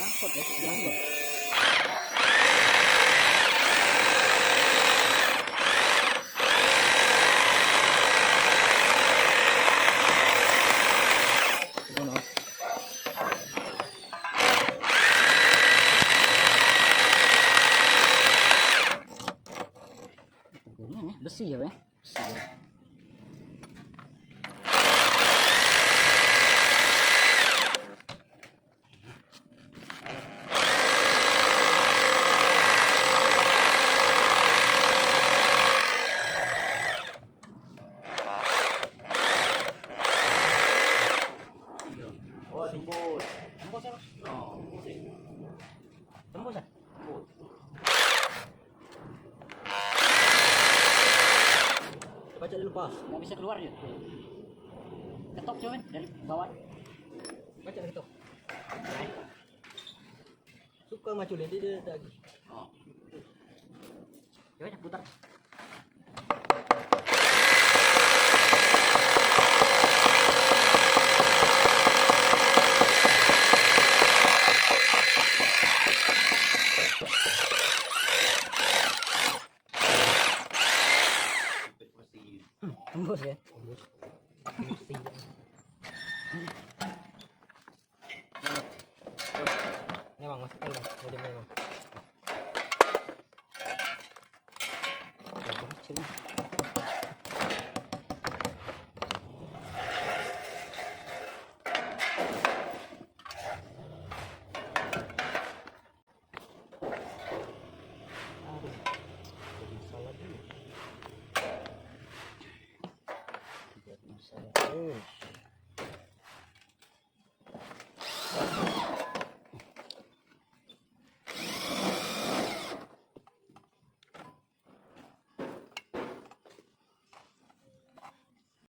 Ngangkut ya, ngangkut. Ini besi ya, Bang. Besi. Ya. Oh, tembus. Tembus ya, Bang? Oh, Tembus ya? coba cek lepas. Nggak bisa keluar ya? Ketok coba dari bawah. Baca lagi tuh. Suka maculin dia lagi. Oh. Coba putar.